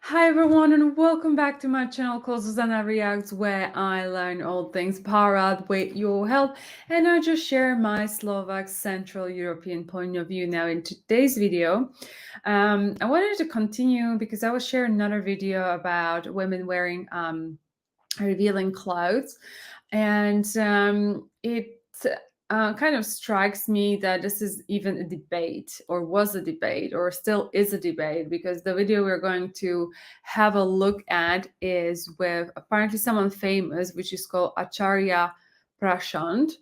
Hi everyone and welcome back to my channel called zuzanareacts, where I learn all things para with your help, and I just share my Slovak Central European point of view. Now in today's video, I wanted to continue because I will share another video about women wearing revealing clothes, and it kind of strikes me that this is even a debate, or was a debate, or still is a debate, because the video we're going to have a look at is with apparently someone famous, which is called Acharya Prashant.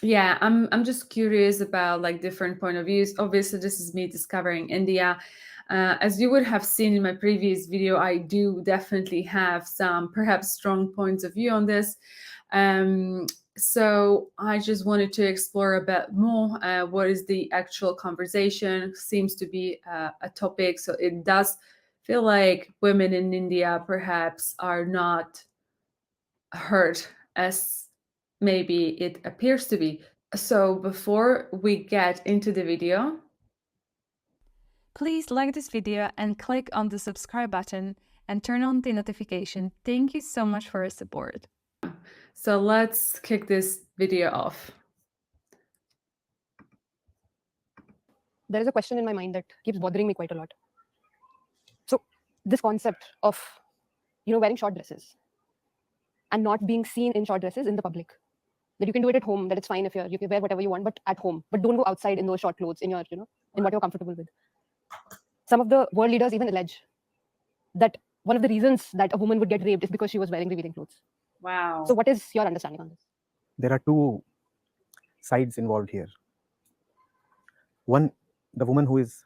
Yeah, I'm just curious about like different point of views. Obviously, this is me discovering India. As you would have seen in my previous video, I do definitely have some perhaps strong points of view on this. Um, so I just wanted to explore a bit more what is the actual conversation. Seems to be a topic, so it does feel like women in India perhaps are not heard as maybe it appears to be. So before we get into the video, please like this video and click on the subscribe button and turn on the notification. Thank you so much for your support. So let's kick this video off. There is a question in my mind that keeps bothering me quite a lot. So this concept of, wearing short dresses and not being seen in short dresses in the public, that you can do it at home, that it's fine if you can wear whatever you want, but at home, but don't go outside in those short clothes in your, in what you're comfortable with. Some of the world leaders even allege that one of the reasons that a woman would get raped is because she was wearing revealing clothes. Wow. So what is your understanding on this? There are two sides involved here. One, the woman who is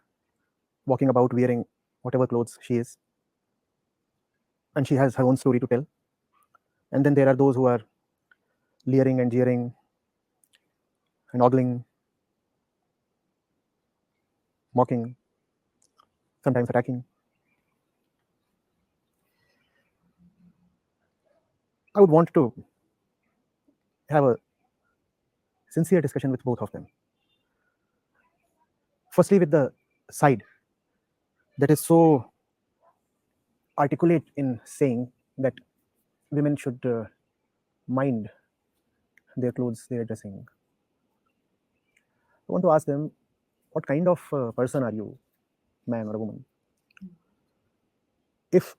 walking about wearing whatever clothes she is, and she has her own story to tell. And then there are those who are leering and jeering and ogling, mocking, sometimes attacking. I would want to have a sincere discussion with both of them. Firstly, with the side that is so articulate in saying that women should mind their clothes, their dressing. I want to ask them, what kind of person are you, man or a woman? If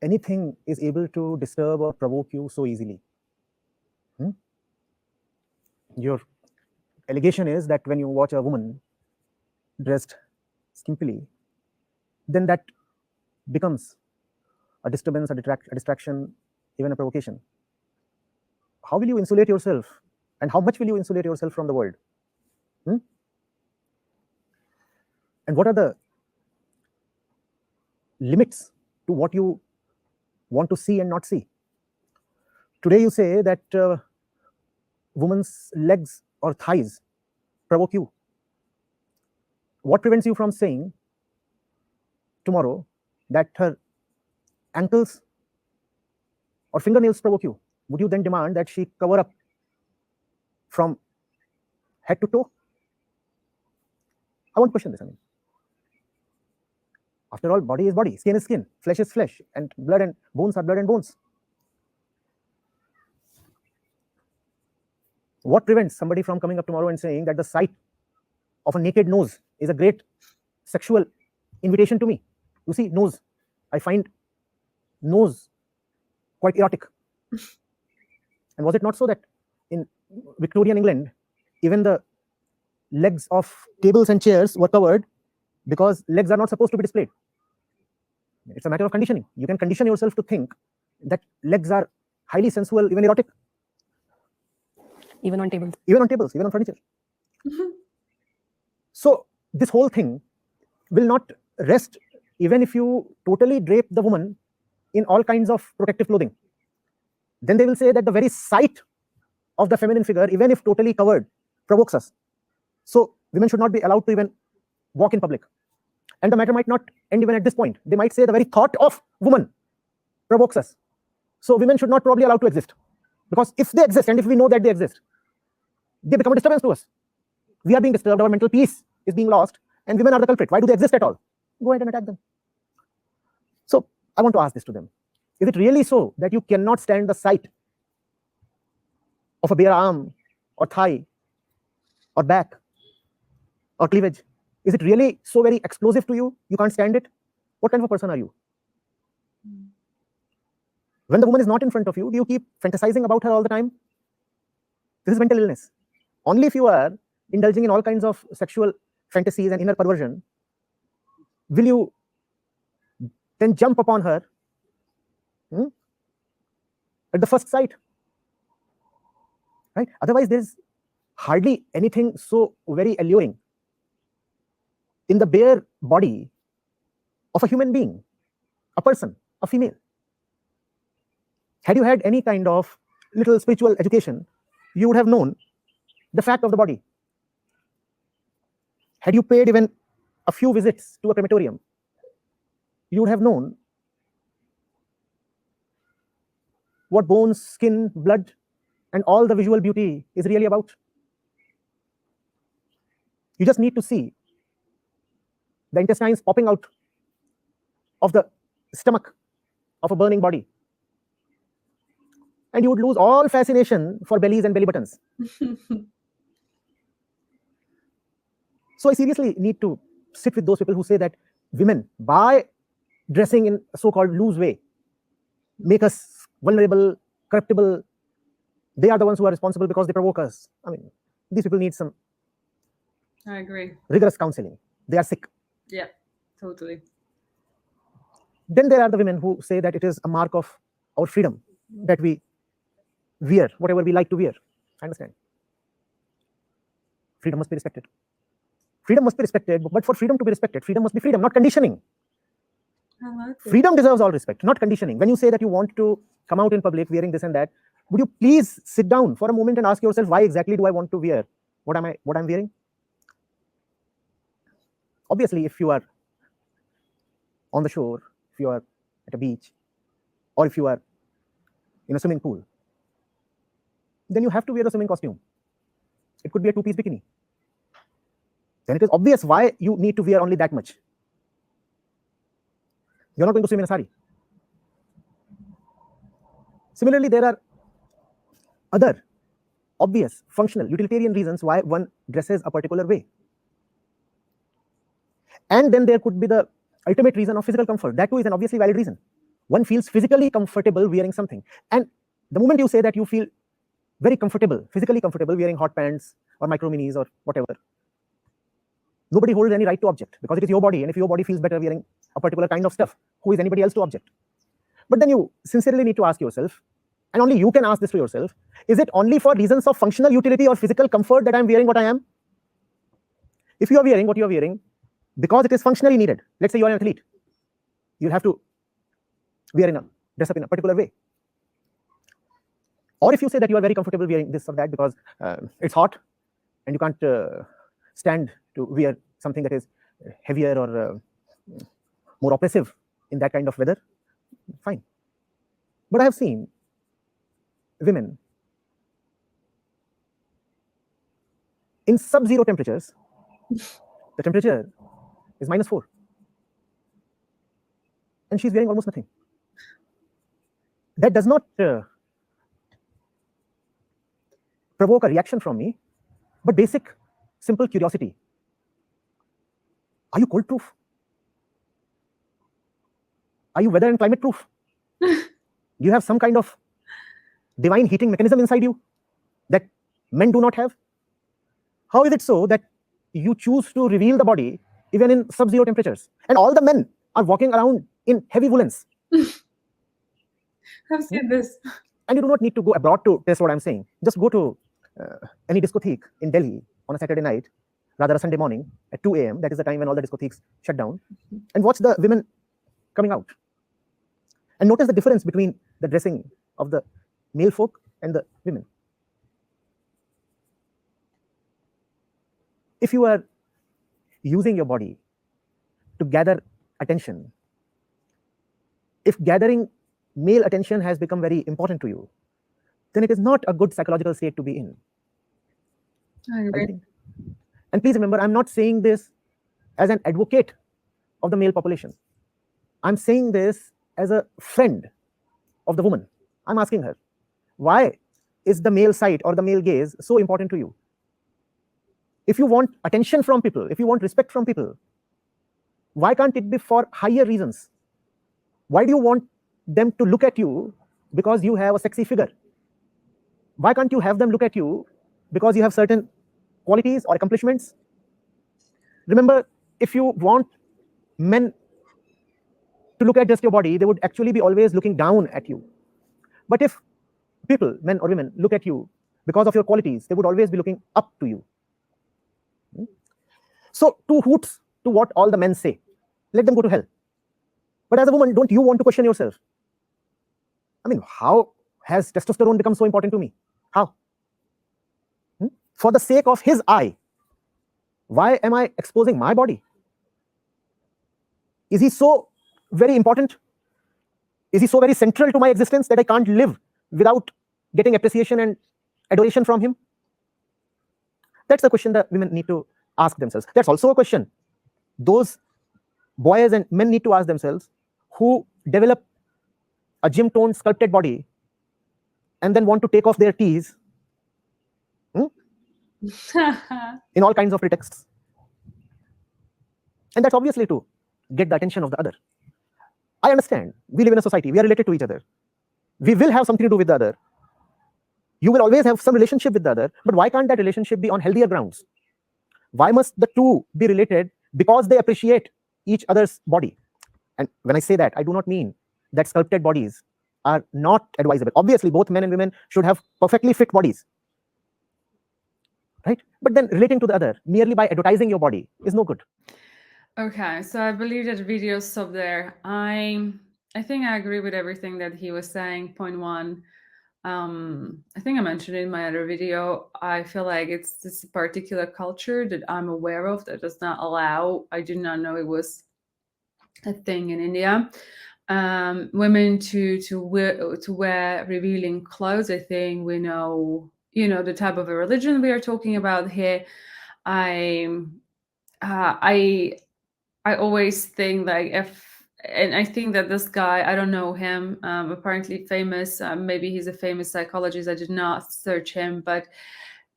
anything is able to disturb or provoke you so easily, your allegation is that when you watch a woman dressed skimpily, then that becomes a disturbance, a distraction, even a provocation. How will you insulate yourself, and how much will you insulate yourself from the world? And what are the limits to what you want to see and not see? Today you say that women's legs or thighs provoke you. What prevents you from saying tomorrow that her ankles or fingernails provoke you? Would you then demand that she cover up from head to toe? I won't question this. After all, body is body, skin is skin, flesh is flesh, and blood and bones are blood and bones. What prevents somebody from coming up tomorrow and saying that the sight of a naked nose is a great sexual invitation to me? You see, nose, I find nose quite erotic. And was it not so that in Victorian England, even the legs of tables and chairs were covered because legs are not supposed to be displayed? It's a matter of conditioning. You can condition yourself to think that legs are highly sensual, even erotic. Even on tables. Even on tables, even on furniture. So this whole thing will not rest even if you totally drape the woman in all kinds of protective clothing. Then they will say that the very sight of the feminine figure, even if totally covered, provokes us. So women should not be allowed to even walk in public. And the matter might not end even at this point. They might say the very thought of woman provokes us. So women should not probably allowed to exist. Because if they exist, and if we know that they exist, they become a disturbance to us. We are being disturbed, our mental peace is being lost, and women are the culprit. Why do they exist at all? go ahead and attack them. So I want to ask this to them. Is it really so that you cannot stand the sight of a bare arm or thigh or back or cleavage? Is it really so very explosive to you? You can't stand it? What kind of a person are you? When the woman is not in front of you, do you keep fantasizing about her all the time? This is mental illness. Only if you are indulging in all kinds of sexual fantasies and inner perversion will you then jump upon her at the first sight, right? Otherwise, there's hardly anything so very alluring in the bare body of a human being, a person, a female. Had you had any kind of little spiritual education, you would have known the fact of the body. Had you paid even a few visits to a crematorium, you would have known what bones, skin, blood, and all the visual beauty is really about. You just need to see the intestines popping out of the stomach of a burning body, and you would lose all fascination for bellies and belly buttons. So I seriously need to sit with those people who say that women, by dressing in a so-called loose way, make us vulnerable, corruptible. They are the ones who are responsible because they provoke us. I mean, these people need some I agree. rigorous counseling. They are sick. Yeah, totally. Then there are the women who say that it is a mark of our freedom that we wear whatever we like to wear. I understand. Freedom must be respected. Freedom must be respected, but for freedom to be respected, freedom must be freedom, not conditioning. I like it. Freedom deserves all respect, not conditioning. When you say that you want to come out in public wearing this and that, would you please sit down for a moment and ask yourself, why exactly do I want to wear what I'm wearing? Obviously, if you are on the shore, if you are at a beach, or if you are in a swimming pool, then you have to wear a swimming costume. It could be a two-piece bikini. Then it is obvious why you need to wear only that much. You're not going to swim in a sari. Similarly, there are other obvious, functional, utilitarian reasons why one dresses a particular way. And then there could be the ultimate reason of physical comfort. That too is an obviously valid reason. One feels physically comfortable wearing something. And the moment you say that you feel very comfortable, physically comfortable wearing hot pants or micro minis or whatever, nobody holds any right to object, because it is your body, and if your body feels better wearing a particular kind of stuff, who is anybody else to object? But then you sincerely need to ask yourself, and only you can ask this to yourself, is it only for reasons of functional utility or physical comfort that I'm wearing what I am? If you are wearing what you are wearing because it is functionally needed, let's say you are an athlete, you'll have to dress up in a particular way. Or if you say that you are very comfortable wearing this or that because it's hot and you can't stand to wear something that is heavier or more oppressive in that kind of weather, fine. But I have seen women in sub-zero temperatures. The temperature is -4, and she's wearing almost nothing. That does not provoke a reaction from me, but basic, simple curiosity. Are you cold proof? Are you weather and climate proof? Do you have some kind of divine heating mechanism inside you that men do not have? How is it so that you choose to reveal the body even in sub-zero temperatures, and all the men are walking around in heavy woolens? I've seen this. And you do not need to go abroad to test what I'm saying. Just go to any discotheque in Delhi on a Saturday night, rather a Sunday morning at 2 a.m. That is the time when all the discotheques shut down, and watch the women coming out. And notice the difference between the dressing of the male folk and the women. If you are using your body to gather attention, if gathering male attention has become very important to you, then it is not a good psychological state to be in. I agree. And please remember, I'm not saying this as an advocate of the male population. I'm saying this as a friend of the woman. I'm asking her, why is the male sight or the male gaze so important to you? If you want attention from people, if you want respect from people, why can't it be for higher reasons? Why do you want them to look at you because you have a sexy figure? Why can't you have them look at you because you have certain qualities or accomplishments? Remember, if you want men to look at just your body, they would actually be always looking down at you. But if people, men or women, look at you because of your qualities, they would always be looking up to you. So, two hoots to what all the men say. Let them go to hell. But as a woman, don't you want to question yourself? I mean, how has testosterone become so important to me? How? For the sake of his eye, why am I exposing my body? Is he so very important? Is he so very central to my existence that I can't live without getting appreciation and adoration from him? That's the question that women need to ask themselves. That's also a question those boys and men need to ask themselves who develop a gym toned sculpted body and then want to take off their tees in all kinds of pretexts. And that's obviously to get the attention of the other. I understand. We live in a society. We are related to each other. We will have something to do with the other. You will always have some relationship with the other. But why can't that relationship be on healthier grounds? Why must the two be related because they appreciate each other's body? And when I say that, I do not mean that sculpted bodies are not advisable. Obviously, both men and women should have perfectly fit bodies. Right? But then relating to the other merely by advertising your body is no good. Okay, so I believe that video stopped there. I think I agree with everything that he was saying. Point one, I think I mentioned in my other video, I feel like it's this particular culture that I'm aware of that does not allow, I did not know it was a thing in India, women to wear revealing clothes. I think we know, the type of a religion we are talking about here. I always think like and I think that this guy, I don't know him, apparently famous, maybe he's a famous psychologist. I did not search him, but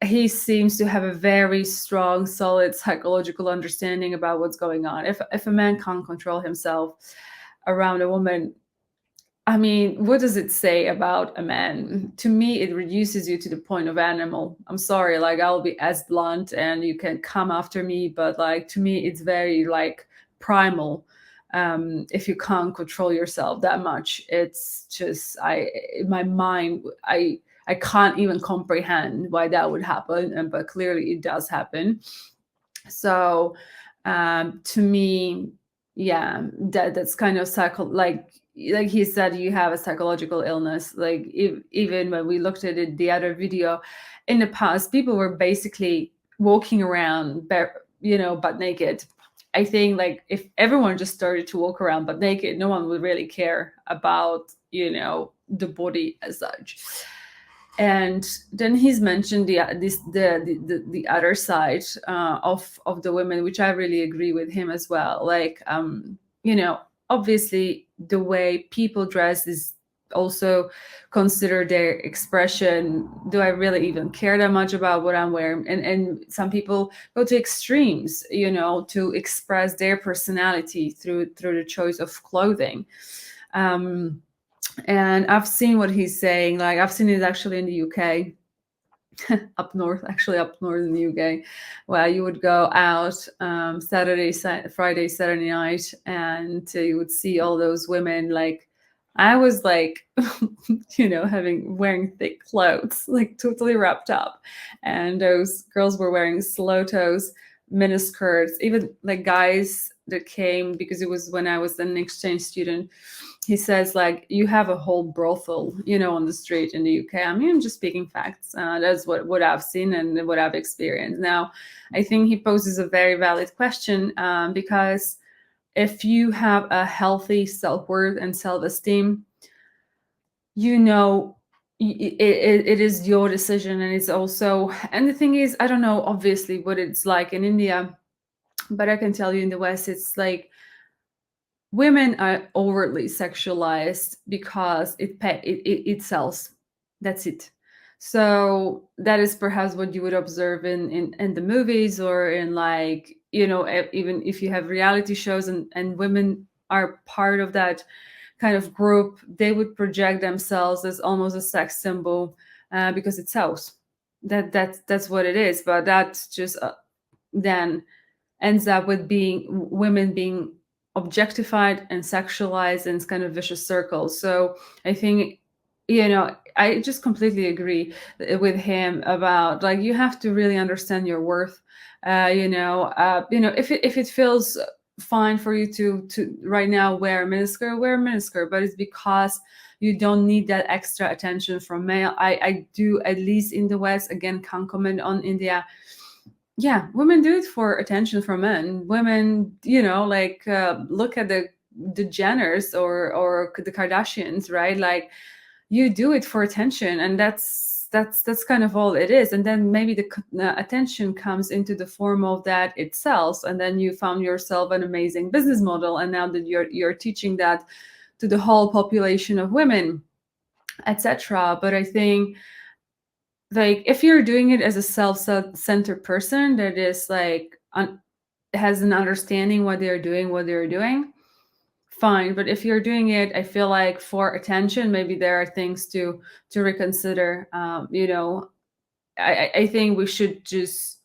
he seems to have a very strong, solid psychological understanding about what's going on. If a man can't control himself around a woman, I mean, what does it say about a man? To me, it reduces you to the point of animal. I'm sorry, like I'll be as blunt and you can come after me, but like to me, it's very like primal. If you can't control yourself that much, it's just in my mind, I can't even comprehend why that would happen, but clearly it does happen. So to me, yeah, that's kind of like he said, you have a psychological illness. Like even when we looked at it, the other video, in the past, people were basically walking around butt naked. I think like if everyone just started to walk around butt naked, no one would really care about the body as such. And then he's mentioned the other side of the women, which I really agree with him as well. Like obviously the way people dress is also consider their expression. Do I really even care that much about what I'm wearing? And some people go to extremes, to express their personality through the choice of clothing. And I've seen what he's saying. Like I've seen it actually in the UK, up north in the UK, where you would go out Friday, Saturday night, and you would see all those women. Like I was like, wearing thick clothes, like totally wrapped up, and those girls were wearing slow toes, miniskirts, even like guys that came, because it was when I was an exchange student. He says like you have a whole brothel, on the street in the UK. I mean, I'm just speaking facts. That's what I've seen and what I've experienced. Now, I think he poses a very valid question, because if you have a healthy self-worth and self-esteem, it is your decision. And it's also, and the thing is, I don't know obviously what it's like in India, but I can tell you in the West, it's like women are overtly sexualized because it sells. That's it. So that is perhaps what you would observe in the movies, or in, like, you know, even if you have reality shows and women are part of that kind of group, they would project themselves as almost a sex symbol because it sells. That's what it is. But that's just then ends up with women being objectified and sexualized, and it's kind of vicious circle. So I think, you know, I just completely agree with him about, like, you have to really understand your worth. If it feels fine for you to right now wear a miniskirt, but it's because you don't need that extra attention from male. I do, at least in the West, again, can't comment on India. Yeah, women do it for attention from men. Women, look at the Jenners or the Kardashians, right? Like, you do it for attention, and that's kind of all it is. And then maybe the attention comes into the form of that it sells, and then you found yourself an amazing business model, and now that you're teaching that to the whole population of women, etc. But I think, like, if you're doing it as a self-centered person that is like has an understanding what they're doing, fine. But if you're doing it, I feel like, for attention, maybe there are things to reconsider. I think we should just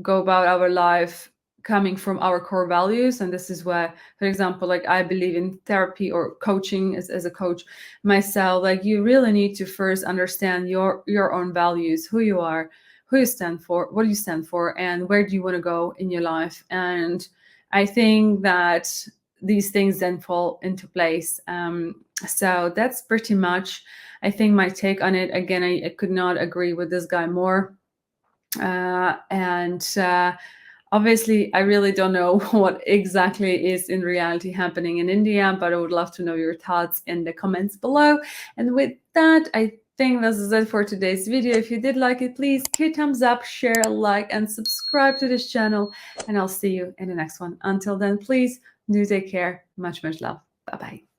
go about our life coming from our core values. And this is where, for example, like, I believe in therapy or coaching as a coach myself. Like, you really need to first understand your own values, who you are, who you stand for, what you stand for, and where do you want to go in your life. And I think that these things then fall into place. So that's pretty much, I think, my take on it. Again, I could not agree with this guy more. Obviously, I really don't know what exactly is in reality happening in India, but I would love to know your thoughts in the comments below. And with that, I think this is it for today's video. If you did like it, please hit thumbs up, share, like, and subscribe to this channel. And I'll see you in the next one. Until then, please do take care. Much love. Bye-bye.